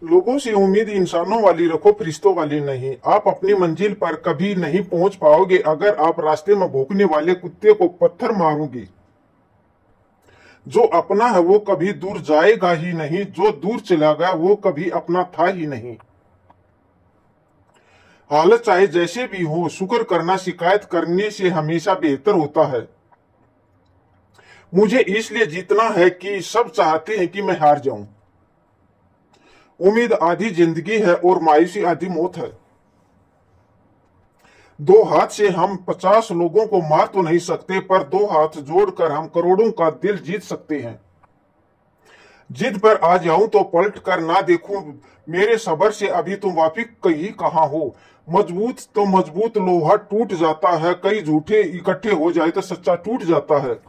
लोगों से उम्मीद इंसानों वाली रखो, फरिश्तों वाली नहीं। आप अपनी मंजिल पर कभी नहीं पहुंच पाओगे अगर आप रास्ते में भौंकने वाले कुत्ते को पत्थर मारोगे। जो अपना है वो कभी दूर जाएगा ही नहीं, जो दूर चला गया वो कभी अपना था ही नहीं। हालत चाहे जैसे भी हो, शुक्र करना शिकायत करने से हमेशा बेहतर होता है। मुझे इसलिए जीतना है कि सब चाहते हैं कि मैं हार जाऊं। उम्मीद आधी जिंदगी है और मायूसी आधी मौत है। दो हाथ से हम 50 लोगों को मार तो नहीं सकते, पर दो हाथ जोड़कर हम करोड़ों का दिल जीत सकते हैं। जिद पर आ जाऊं तो पलट कर ना देखूं, मेरे सबर से अभी तुम वापिस कहीं कहां हो। मजबूत तो मजबूत लोहा टूट जाता है, कई झूठे इकट्ठे हो जाए तो सच्चा टूट जाता है।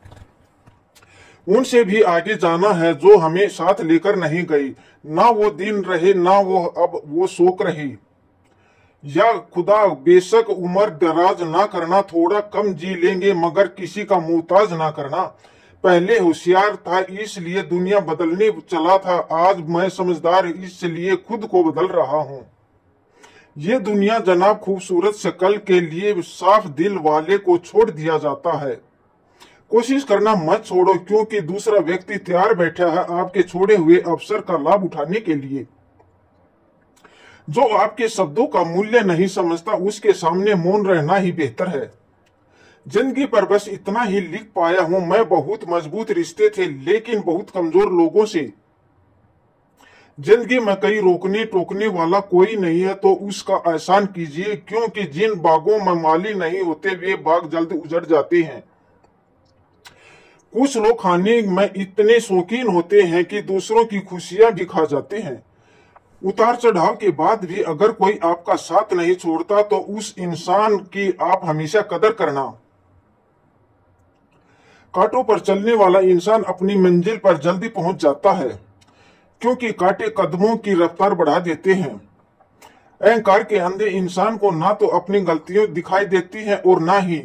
उनसे भी आगे जाना है जो हमें साथ लेकर नहीं गई। ना वो दिन रहे ना वो अब वो शोक रही। या खुदा बेशक उम्र दराज ना करना, थोड़ा कम जी लेंगे मगर किसी का मोहताज ना करना। पहले होशियार था इसलिए दुनिया बदलने चला था, आज मैं समझदार इसलिए खुद को बदल रहा हूं। ये दुनिया जनाब खूबसूरत शक्ल के लिए साफ दिल वाले को छोड़ दिया जाता है। कोशिश करना मत छोड़ो, क्योंकि दूसरा व्यक्ति तैयार बैठा है आपके छोड़े हुए अवसर का लाभ उठाने के लिए। जो आपके शब्दों का मूल्य नहीं समझता उसके सामने मौन रहना ही बेहतर है। जिंदगी पर बस इतना ही लिख पाया हूं, मैं बहुत मजबूत रिश्ते थे लेकिन बहुत कमजोर लोगों से। जिंदगी में कहीं रोकने टोकने वाला कोई नहीं है तो उसका एहसान कीजिए, क्योंकि जिन बागों में माली नहीं होते वे बाग जल्द उजड़ जाते हैं। कुछ लोग खाने में इतने शौकीन होते हैं कि दूसरों की खुशियां भी खा जाते हैं। उतार चढ़ाव के बाद भी अगर कोई आपका साथ नहीं छोड़ता तो उस इंसान की आप हमेशा कदर करना। कांटों पर चलने वाला इंसान अपनी मंजिल पर जल्दी पहुंच जाता है, क्योंकि कांटे कदमों की रफ्तार बढ़ा देते हैं। अहंकार के अंधे इंसान को ना तो अपनी गलतियां दिखाई देती हैं और ना ही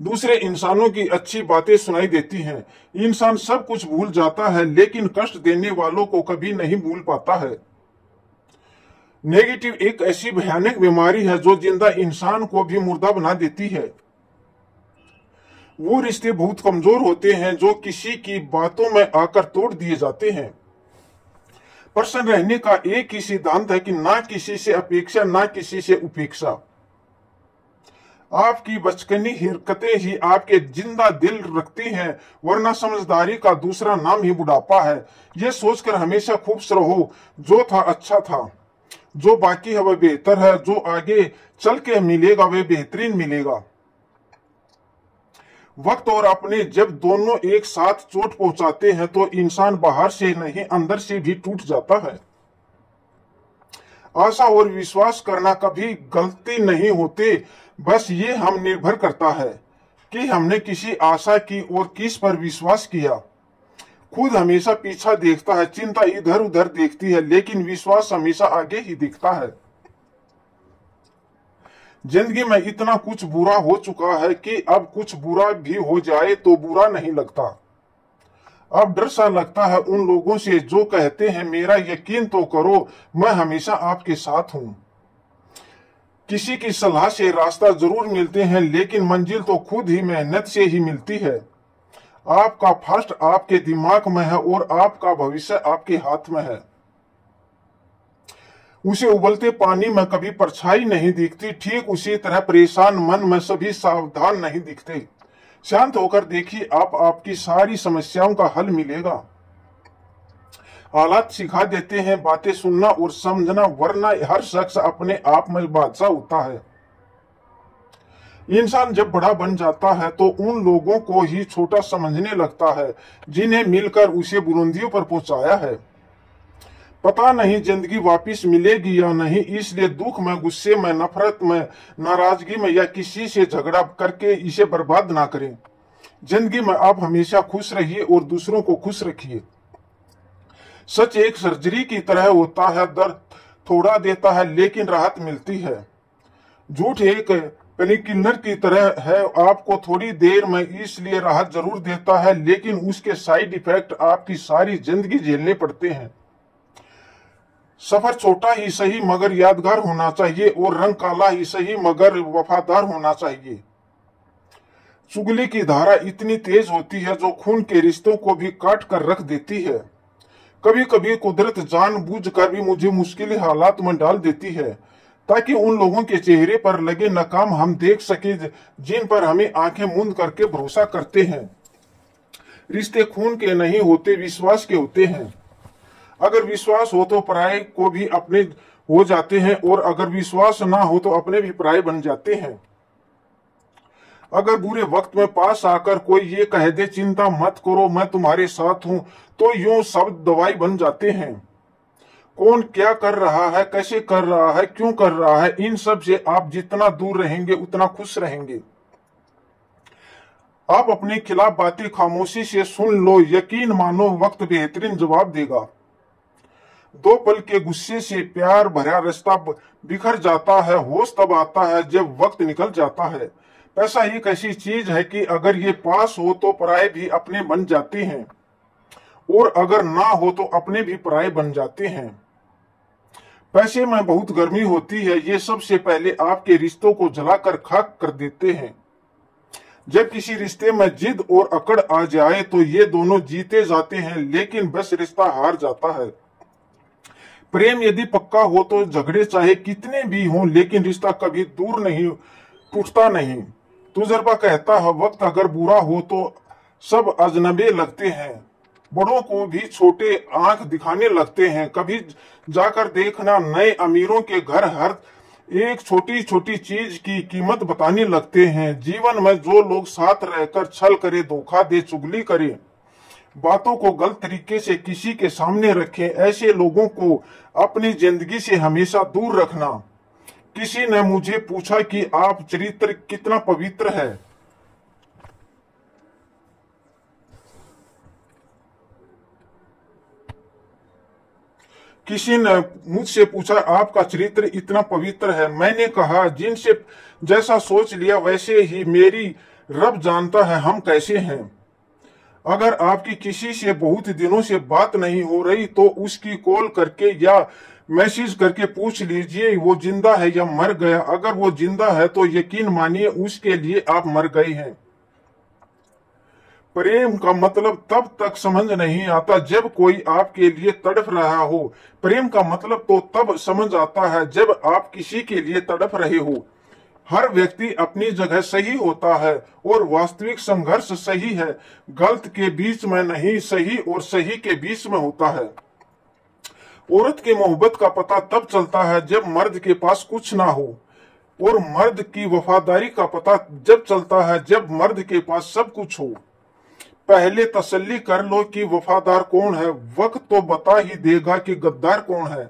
दूसरे इंसानों की अच्छी बातें सुनाई देती हैं। इंसान सब कुछ भूल जाता है लेकिन कष्ट देने वालों को कभी नहीं भूल पाता है। नेगेटिव एक ऐसी भयानक बीमारी है जो जिंदा इंसान को भी मुर्दा बना देती है। वो रिश्ते बहुत कमजोर होते हैं जो किसी की बातों में आकर तोड़ दिए जाते हैं। प्रसन्न रहने का एक ही सिद्धांत है कि ना किसी से अपेक्षा ना किसी से उपेक्षा। आपकी बचकानी हरकतें ही आपके जिंदा दिल रखती हैं, वरना समझदारी का दूसरा नाम ही बुढ़ापा है। यह सोचकर हमेशा खुश रहो जो था अच्छा था, जो बाकी है वह बेहतर है, जो आगे चल के मिलेगा वह बेहतरीन मिलेगा। वक्त और अपने जब दोनों एक साथ चोट पहुंचाते हैं तो इंसान बाहर से नहीं अंदर से भी टूट जाता है। आशा और विश्वास करना कभी गलती नहीं होते, बस ये हम निर्भर करता है कि हमने किसी आशा की और किस पर विश्वास किया। खुद हमेशा पीछा देखता है, चिंता इधर उधर देखती है, लेकिन विश्वास हमेशा आगे ही दिखता है। जिंदगी में इतना कुछ बुरा हो चुका है कि अब कुछ बुरा भी हो जाए तो बुरा नहीं लगता। अब डर सा लगता है उन लोगों से जो कहते हैं मेरा यकीन तो करो, मैं हमेशा आपके साथ हूं। किसी की सलाह से रास्ता जरूर मिलते हैं लेकिन मंजिल तो खुद ही मेहनत से ही मिलती है। आपका फर्स्ट आपके दिमाग में है और आपका भविष्य आपके हाथ में है। उसे उबलते पानी में कभी परछाई नहीं दिखती, ठीक उसी तरह परेशान मन में सभी सावधान नहीं दिखते। शांत होकर देखिए, आपकी सारी समस्याओं का हल मिलेगा। हालात सिखा देते हैं बातें सुनना और समझना, वरना हर शख्स अपने आप में बादशाह होता है। इंसान जब बड़ा बन जाता है तो उन लोगों को ही छोटा समझने लगता है जिन्हें मिलकर उसे बुलंदियों पर पहुंचाया है। पता नहीं जिंदगी वापिस मिलेगी या नहीं, इसलिए दुख में, गुस्से में, नफरत में, नाराजगी में या किसी से झगड़ा करके इसे बर्बाद ना करें। जिंदगी में आप हमेशा खुश रहिए और दूसरों को खुश रखिए। सच एक सर्जरी की तरह होता है, दर्द थोड़ा देता है लेकिन राहत मिलती है। झूठ एक पेनिकिलर की तरह है, आपको थोड़ी देर में इसलिए राहत जरूर देता है लेकिन उसके साइड इफेक्ट आपकी सारी जिंदगी झेलने पड़ते हैं। सफर छोटा ही सही मगर यादगार होना चाहिए और रंग काला ही सही मगर वफादार होना चाहिए। चुगली की धारा इतनी तेज होती है जो खून के रिश्तों को भी काट कर रख देती है। कभी कभी कुदरत जानबूझकर भी मुझे मुश्किल हालात में डाल देती है ताकि उन लोगों के चेहरे पर लगे नकाम हम देख सके जिन पर हमें आंखें मूंद करके भरोसा करते हैं। रिश्ते खून के नहीं होते, विश्वास के होते हैं। अगर विश्वास हो तो पराये को भी अपने हो जाते हैं और अगर विश्वास ना हो तो अपने भी पराये बन जाते हैं। अगर बुरे वक्त में पास आकर कोई ये कह दे चिंता मत करो मैं तुम्हारे साथ हूं, तो यूं शब्द दवाई बन जाते हैं। कौन क्या कर रहा है, कैसे कर रहा है, क्यों कर रहा है, इन सब से आप जितना दूर रहेंगे उतना खुश रहेंगे। आप अपने खिलाफ बातें खामोशी से सुन लो, यकीन मानो वक्त बेहतरीन जवाब देगा। दो पल के गुस्से से प्यार भरा रास्ता बिखर जाता है, होश तब आता है जब वक्त निकल जाता है। पैसा एक ऐसी चीज है कि अगर ये पास हो तो पराये भी अपने बन जाते हैं और अगर ना हो तो अपने भी पराये बन जाते हैं। पैसे में बहुत गर्मी होती है, ये सबसे पहले आपके रिश्तों को जलाकर खाक कर देते हैं। जब किसी रिश्ते में जिद और अकड़ आ जाए तो ये दोनों जीते जाते हैं लेकिन बस रिश्ता हार जाता है। प्रेम यदि पक्का हो तो झगड़े चाहे कितने भी हों लेकिन रिश्ता कभी दूर नहीं टूटता नहीं। तजुर्बा कहता है वक्त अगर बुरा हो तो सब अजनबी लगते हैं, बड़ों को भी छोटे आंख दिखाने लगते हैं। कभी जाकर देखना नए अमीरों के घर हर एक छोटी छोटी चीज की कीमत बताने लगते हैं। जीवन में जो लोग साथ रहकर छल करे, धोखा दे, चुगली करे, बातों को गलत तरीके से किसी के सामने रखें, ऐसे लोगों को अपनी जिंदगी से हमेशा दूर रखना। किसी ने मुझे पूछा कि आप चरित्र कितना पवित्र है। किसी ने मुझसे पूछा आपका चरित्र इतना पवित्र है। मैंने कहा जिनसे जैसा सोच लिया वैसे ही, मेरी रब जानता है हम कैसे हैं। अगर आपकी किसी से बहुत दिनों से बात नहीं हो रही तो उसकी कॉल करके या मैसेज करके पूछ लीजिए वो जिंदा है या मर गया। अगर वो जिंदा है तो यकीन मानिए उसके लिए आप मर गए हैं। प्रेम का मतलब तब तक समझ नहीं आता जब कोई आपके लिए तड़प रहा हो। प्रेम का मतलब तो तब समझ आता है जब आप किसी के लिए तड़प रहे हो। हर व्यक्ति अपनी जगह सही होता है और वास्तविक संघर्ष सही है, गलत के बीच में नहीं, सही और सही के बीच में होता है। औरत की मोहब्बत का पता तब चलता है जब मर्द के पास कुछ ना हो और मर्द की वफादारी का पता जब चलता है जब मर्द के पास सब कुछ हो। पहले तसल्ली कर लो कि वफादार कौन है, वक्त तो बता ही देगा कि गद्दार कौन है।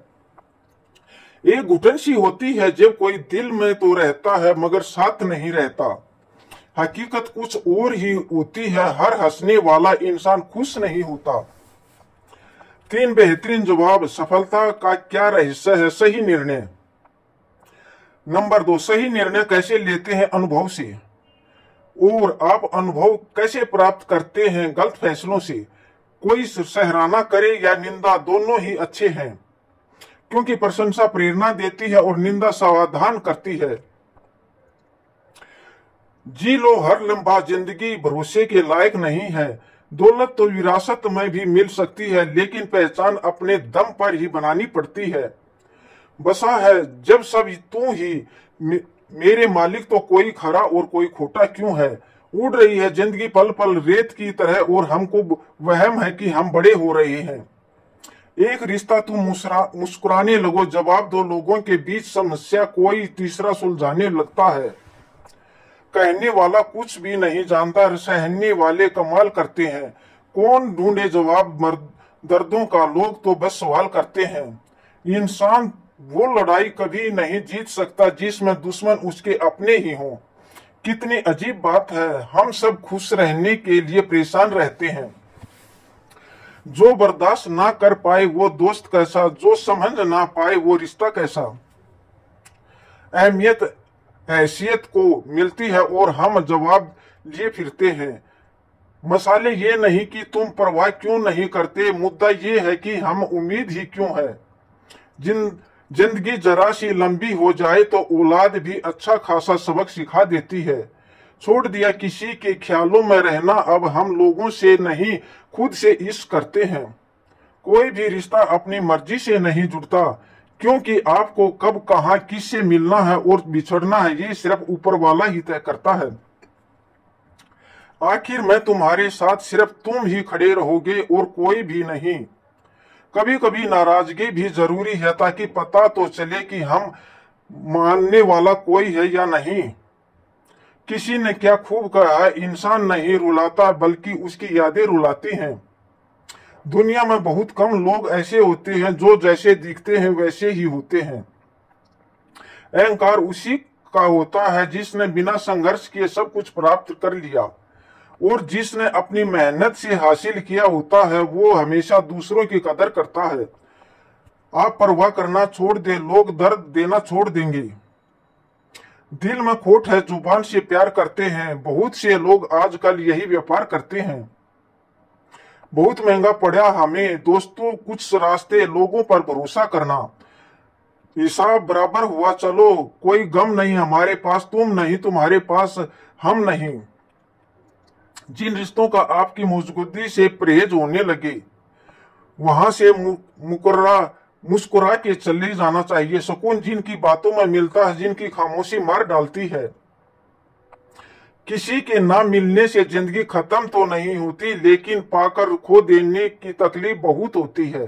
एक घुटन सी होती है जब कोई दिल में तो रहता है मगर साथ नहीं रहता। हकीकत कुछ और ही होती है, हर हंसने वाला इंसान खुश नहीं होता। 3 बेहतरीन जवाब सफलता का क्या रहस्य है। सही निर्णय। नंबर 2, सही निर्णय कैसे लेते हैं? अनुभव से। और आप अनुभव कैसे प्राप्त करते हैं? गलत फैसलों से। कोई सराहना करे या निंदा दोनों ही अच्छे हैं, क्योंकि प्रशंसा प्रेरणा देती है और निंदा सावधान करती है। जी लो हर लम्हा, जिंदगी भरोसे के लायक नहीं है। दौलत तो विरासत में भी मिल सकती है लेकिन पहचान अपने दम पर ही बनानी पड़ती है। बसा है जब सब तू ही मेरे मालिक तो कोई खरा और कोई खोटा क्यों है। उड़ रही है जिंदगी पल पल रेत की तरह और हमको वहम है कि हम बड़े हो रहे हैं। एक रिश्ता तुम मुस्कुराने लगो, जवाब दो लोगों के बीच समस्या कोई तीसरा सुलझाने लगता है। कहने वाला कुछ भी नहीं जानता, सहने वाले कमाल करते हैं। कौन ढूंढे जवाब दर्दों का, लोग तो बस सवाल करते हैं। इंसान वो लड़ाई कभी नहीं जीत सकता जिसमें दुश्मन उसके अपने ही हों। कितनी अजीब बात है, हम सब खुश रहने के लिए परेशान रहते हैं। जो बर्दाश्त ना कर पाए वो दोस्त कैसा, जो समझ ना पाए वो रिश्ता कैसा। अहमियत हैसियत को मिलती है और हम जवाब लिए फिरते हैं। मसाले ये नहीं कि तुम परवाह क्यों नहीं करते, मुद्दा ये है कि हम उम्मीद ही क्यों है। जिंदगी जरा सी लंबी हो जाए तो औलाद भी अच्छा खासा सबक सिखा देती है। छोड़ दिया किसी के ख्यालों में रहना, अब हम लोगों से नहीं खुद से इश्क करते हैं। कोई भी रिश्ता अपनी मर्जी से नहीं जुड़ता, क्योंकि आपको कब कहाँ किससे मिलना है और बिछड़ना है ये सिर्फ ऊपर वाला ही तय करता है। आखिर में तुम्हारे साथ सिर्फ तुम ही खड़े रहोगे और कोई भी नहीं। कभी कभी नाराजगी भी जरूरी है ताकि पता तो चले कि हम मानने वाला कोई है या नहीं। किसी ने क्या खूब कहा है, इंसान नहीं रुलाता बल्कि उसकी यादें रुलाती हैं। दुनिया में बहुत कम लोग ऐसे होते हैं जो जैसे दिखते हैं वैसे ही होते हैं। अहंकार उसी का होता है जिसने बिना संघर्ष किए सब कुछ प्राप्त कर लिया, और जिसने अपनी मेहनत से हासिल किया होता है वो हमेशा दूसरों की कदर करता है। आप परवाह करना छोड़ दे, लोग दर्द देना छोड़ देंगे। दिल में खोट है, जुबान से प्यार करते हैं। बहुत से लोग आजकल यही व्यापार करते हैं। बहुत महंगा पड़ा हमें दोस्तों कुछ रास्ते, लोगों पर भरोसा करना। हिसाब बराबर हुआ चलो, कोई गम नहीं हमारे पास, तुम नहीं तुम्हारे पास हम नहीं। जिन रिश्तों का आपकी मौजूदगी से परहेज होने लगे वहां से मुस्कुरा के चले जाना चाहिए। सुकून जिनकी बातों में मिलता है, जिनकी खामोशी मार डालती है। किसी के ना मिलने से जिंदगी खत्म तो नहीं होती, लेकिन पाकर खो देने की तकलीफ बहुत होती है।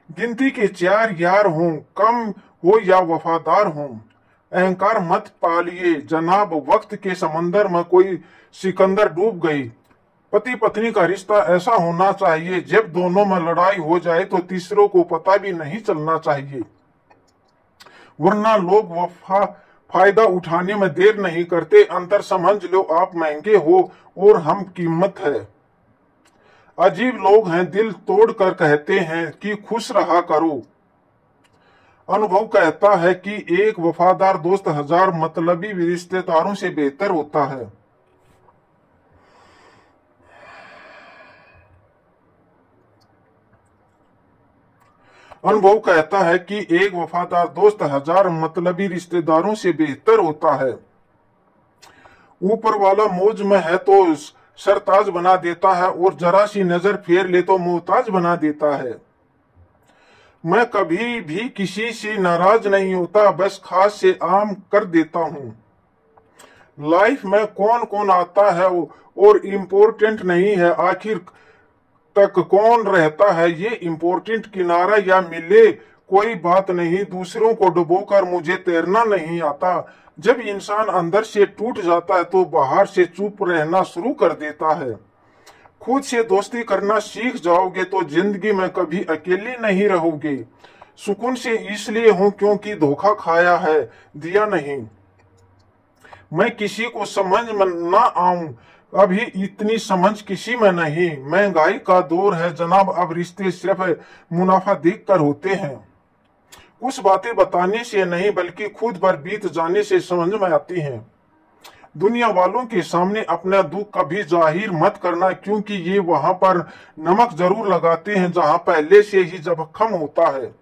गिनती के 4 यार हों, कम हो या वफादार हों। अहंकार मत पालिए जनाब, वक्त के समंदर में कोई सिकंदर डूब गई। पति पत्नी का रिश्ता ऐसा होना चाहिए जब दोनों में लड़ाई हो जाए तो तीसरों को पता भी नहीं चलना चाहिए, वरना लोग फायदा उठाने में देर नहीं करते। अंतर समझ लो, आप महंगे हो और हम कीमत है। अजीब लोग हैं, दिल तोड़ कर कहते हैं कि खुश रहा करो। अनुभव कहता है कि एक वफादार दोस्त 1000 मतलबी रिश्तेदारों से बेहतर होता है। अनुभव कहता है कि एक वफादार दोस्त 1000 मतलबी रिश्तेदारों से बेहतर होता है। ऊपर वाला मौज में है तो सरताज बना देता है, और जरा सी नजर फेर ले तो मोहताज बना देता है। मैं कभी भी किसी से नाराज नहीं होता, बस खास से आम कर देता हूं। लाइफ में कौन कौन आता है और इम्पोर्टेंट नहीं है, आखिर तक कौन रहता है ये इम्पोर्टेंट। किनारा या मिले कोई बात नहीं, दूसरों को डुबोकर मुझे तैरना नहीं आता। जब इंसान अंदर से टूट जाता है तो बाहर से चुप रहना शुरू कर देता है। खुद से दोस्ती करना सीख जाओगे तो जिंदगी में कभी अकेले नहीं रहोगे। सुकून से इसलिए हूं क्योंकि धोखा खाया है, दिया नहीं। मैं किसी को समझ में ना आऊं, अभी इतनी समझ किसी में नहीं। महंगाई का दौर है जनाब, अब रिश्ते सिर्फ मुनाफा देखकर होते हैं। कुछ बातें बताने से नहीं बल्कि खुद पर बीत जाने से समझ में आती हैं। दुनिया वालों के सामने अपना दुख कभी जाहिर मत करना, क्योंकि ये वहां पर नमक जरूर लगाते हैं जहां पहले से ही जख्म होता है।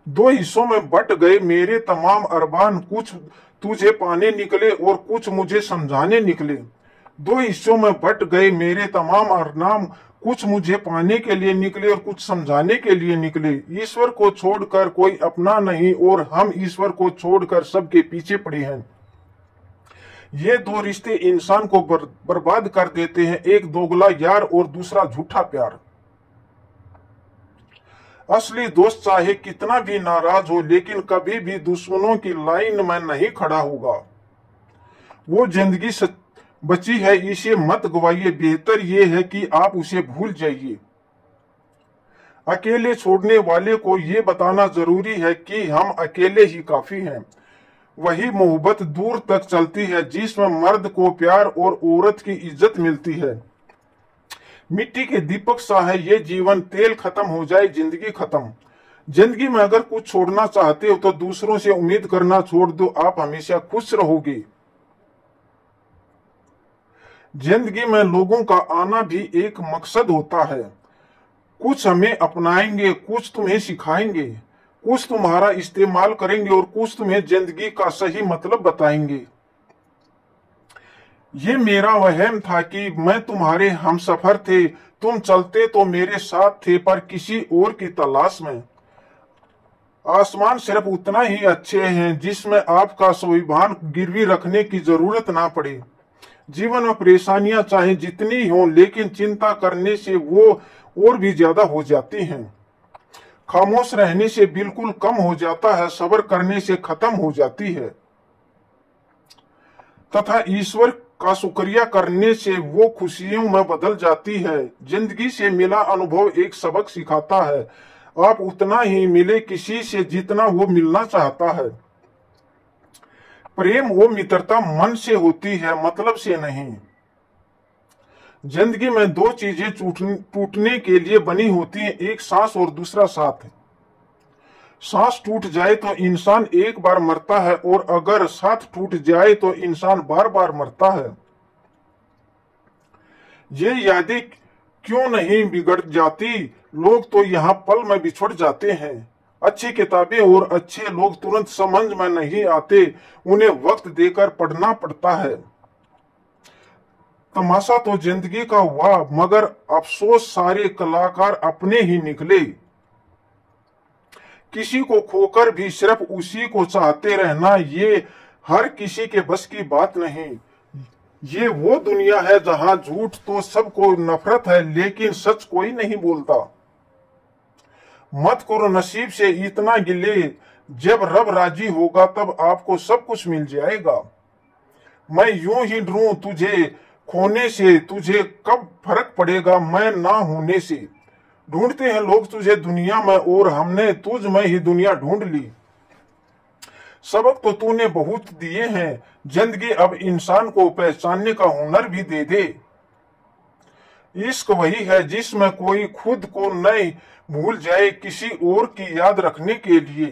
2 हिस्सों में बट गए मेरे तमाम अरबान, कुछ तुझे पाने निकले और कुछ मुझे समझाने निकले। 2 हिस्सों में बट गए मेरे तमाम अरनाम, कुछ मुझे पाने के लिए निकले और कुछ समझाने के लिए निकले। ईश्वर को छोड़कर कोई अपना नहीं, और हम ईश्वर को छोड़कर सबके पीछे पड़े हैं। ये 2 रिश्ते इंसान को बर्बाद कर देते हैं, एक दोगला यार और दूसरा झूठा प्यार। असली दोस्त चाहे कितना भी नाराज हो, लेकिन कभी भी दुश्मनों की लाइन में नहीं खड़ा होगा। वो जिंदगी बची है, इसे मत गवाइए। बेहतर ये है कि आप उसे भूल जाइए। अकेले छोड़ने वाले को ये बताना जरूरी है कि हम अकेले ही काफी हैं। वही मोहब्बत दूर तक चलती है जिसमें मर्द को प्यार और औरत की इज्जत मिलती है। मिट्टी के दीपक सा है ये जीवन, तेल खत्म हो जाए जिंदगी खत्म। जिंदगी में अगर कुछ छोड़ना चाहते हो तो दूसरों से उम्मीद करना छोड़ दो, आप हमेशा खुश रहोगे। जिंदगी में लोगों का आना भी एक मकसद होता है। कुछ हमें अपनाएंगे, कुछ तुम्हें सिखाएंगे। कुछ तुम्हारा इस्तेमाल करेंगे और कुछ तुम्हें जिंदगी का सही मतलब बताएंगे। ये मेरा वहम था कि मैं तुम्हारे हमसफर थे, तुम चलते तो मेरे साथ थे पर किसी और की तलाश में। आसमान सिर्फ उतना ही अच्छे हैं जिसमें आपका स्वाभिमान गिरवी रखने की जरूरत ना पड़े। जीवन में परेशानियां चाहे जितनी हो, लेकिन चिंता करने से वो और भी ज्यादा हो जाती हैं। खामोश रहने से बिल्कुल कम हो जाता है, सब्र करने से खत्म हो जाती है, तथा ईश्वर का शुक्रिया करने से वो खुशियों में बदल जाती है। जिंदगी से मिला अनुभव एक सबक सिखाता है, आप उतना ही मिले किसी से जितना वो मिलना चाहता है। प्रेम वो मित्रता मन से होती है, मतलब से नहीं। जिंदगी में दो चीजें टूटने के लिए बनी होती हैं, एक सांस और दूसरा साथ। सांस टूट जाए तो इंसान एक बार मरता है, और अगर साथ टूट जाए तो इंसान बार बार मरता है। ये यादें क्यों नहीं बिगड़ जाती? लोग तो यहाँ पल में बिछुड़ जाते हैं। अच्छी किताबें और अच्छे लोग तुरंत समझ में नहीं आते, उन्हें वक्त देकर पढ़ना पड़ता है। तमाशा तो जिंदगी का हुआ, मगर अफसोस सारे कलाकार अपने ही निकले। किसी को खोकर भी सिर्फ उसी को चाहते रहना, ये हर किसी के बस की बात नहीं। ये वो दुनिया है जहां झूठ तो सबको नफरत है, लेकिन सच कोई नहीं बोलता। मत करो नसीब से इतना गिले, जब रब राजी होगा तब आपको सब कुछ मिल जाएगा। मैं यूं ही डरूं तुझे खोने से, तुझे कब फर्क पड़ेगा मैं ना होने से। ढूंढते हैं लोग तुझे दुनिया में, और हमने तुझ में ही दुनिया ढूंढ ली। सबक तो तूने बहुत दिए हैं, जिंदगी अब इंसान को पहचानने का हुनर भी दे दे। इश्क वही है जिसमें कोई खुद को नहीं भूल जाए किसी और की याद रखने के लिए।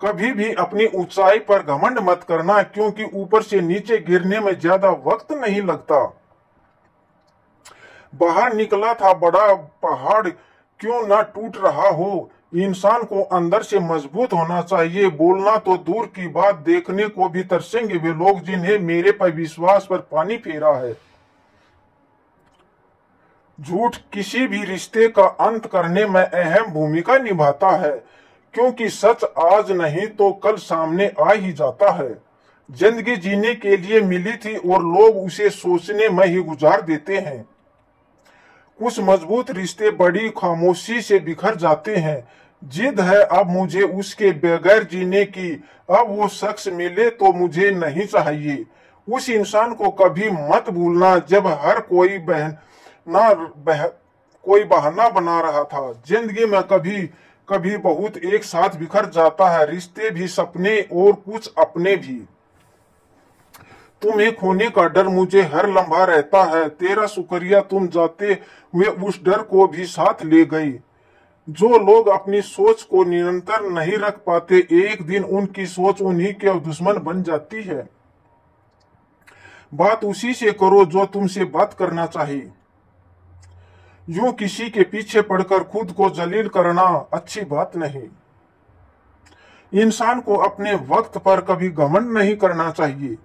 कभी भी अपनी ऊंचाई पर घमंड मत करना, क्योंकि ऊपर से नीचे गिरने में ज्यादा वक्त नहीं लगता। बाहर निकला था बड़ा पहाड़, क्यों ना टूट रहा हो। इंसान को अंदर से मजबूत होना चाहिए। बोलना तो दूर की बात, देखने को भी तरसेंगे वे लोग जिन्हें मेरे पर विश्वास पर पानी फेरा है। झूठ किसी भी रिश्ते का अंत करने में अहम भूमिका निभाता है, क्योंकि सच आज नहीं तो कल सामने आ ही जाता है। जिंदगी जीने के लिए मिली थी और लोग उसे सोचने में ही गुजार देते हैं। कुछ मजबूत रिश्ते बड़ी खामोशी से बिखर जाते हैं। जिद है अब मुझे उसके बगैर जीने की, अब वो शख्स मिले तो मुझे नहीं चाहिए। उस इंसान को कभी मत भूलना जब हर कोई कोई बहाना बना रहा था। जिंदगी में कभी कभी बहुत एक साथ बिखर जाता है, रिश्ते भी, सपने और कुछ अपने भी। तुम्हें खोने का डर मुझे हर लम्हा रहता है, तेरा शुक्रिया तुम जाते हुए उस डर को भी साथ ले गई। जो लोग अपनी सोच को निरंतर नहीं रख पाते, एक दिन उनकी सोच उन्हीं के दुश्मन बन जाती है। बात उसी से करो जो तुमसे बात करना चाहिए। यूं किसी के पीछे पड़कर खुद को जलील करना अच्छी बात नहीं। इंसान को अपने वक्त पर कभी घमंड नहीं करना चाहिए।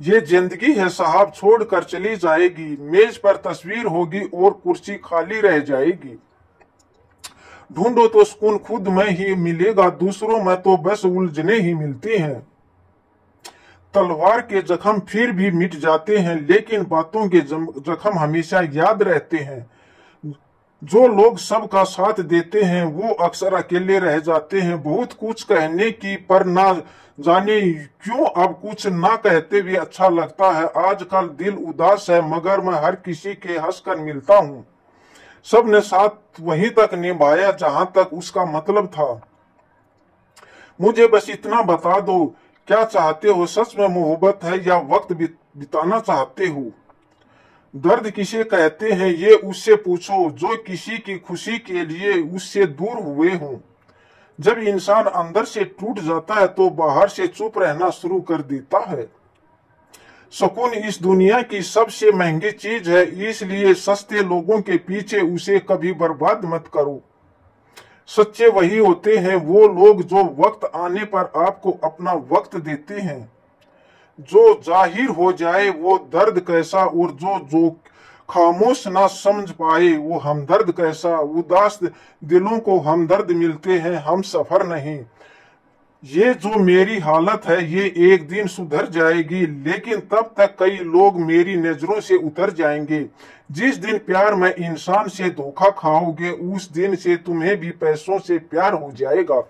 ये जिंदगी है साहब, छोड़कर चली जाएगी। मेज पर तस्वीर होगी और कुर्सी खाली रह जाएगी। ढूंढो तो सुकून खुद में ही मिलेगा, दूसरों में तो बस उलझने ही मिलती हैं। तलवार के जख्म फिर भी मिट जाते हैं, लेकिन बातों के जख्म हमेशा याद रहते हैं। जो लोग सबका साथ देते हैं वो अक्सर अकेले रह जाते हैं। बहुत कुछ कहने की, पर ना जाने क्यों अब कुछ ना कहते भी अच्छा लगता है। आजकल दिल उदास है, मगर मैं हर किसी के हंसकर मिलता हूँ। सब ने साथ वहीं तक निभाया जहां तक उसका मतलब था। मुझे बस इतना बता दो, क्या चाहते हो? सच में मोहब्बत है या वक्त बिताना चाहते हो? दर्द किसे कहते हैं ये उससे पूछो जो किसी की खुशी के लिए उससे दूर हुए हों। जब इंसान अंदर से टूट जाता है तो बाहर से चुप रहना शुरू कर देता है। सुकून इस दुनिया की सबसे महंगी चीज है, इसलिए सस्ते लोगों के पीछे उसे कभी बर्बाद मत करो। सच्चे वही होते हैं वो लोग जो वक्त आने पर आपको अपना वक्त देते हैं। जो जाहिर हो जाए वो दर्द कैसा, और जो जो खामोश ना समझ पाए वो हमदर्द कैसा। उदास दिलों को हमदर्द मिलते हैं, हम सफर नहीं। ये जो मेरी हालत है ये एक दिन सुधर जाएगी, लेकिन तब तक कई लोग मेरी नजरों से उतर जाएंगे। जिस दिन प्यार में इंसान से धोखा खाओगे उस दिन से तुम्हें भी पैसों से प्यार हो जाएगा।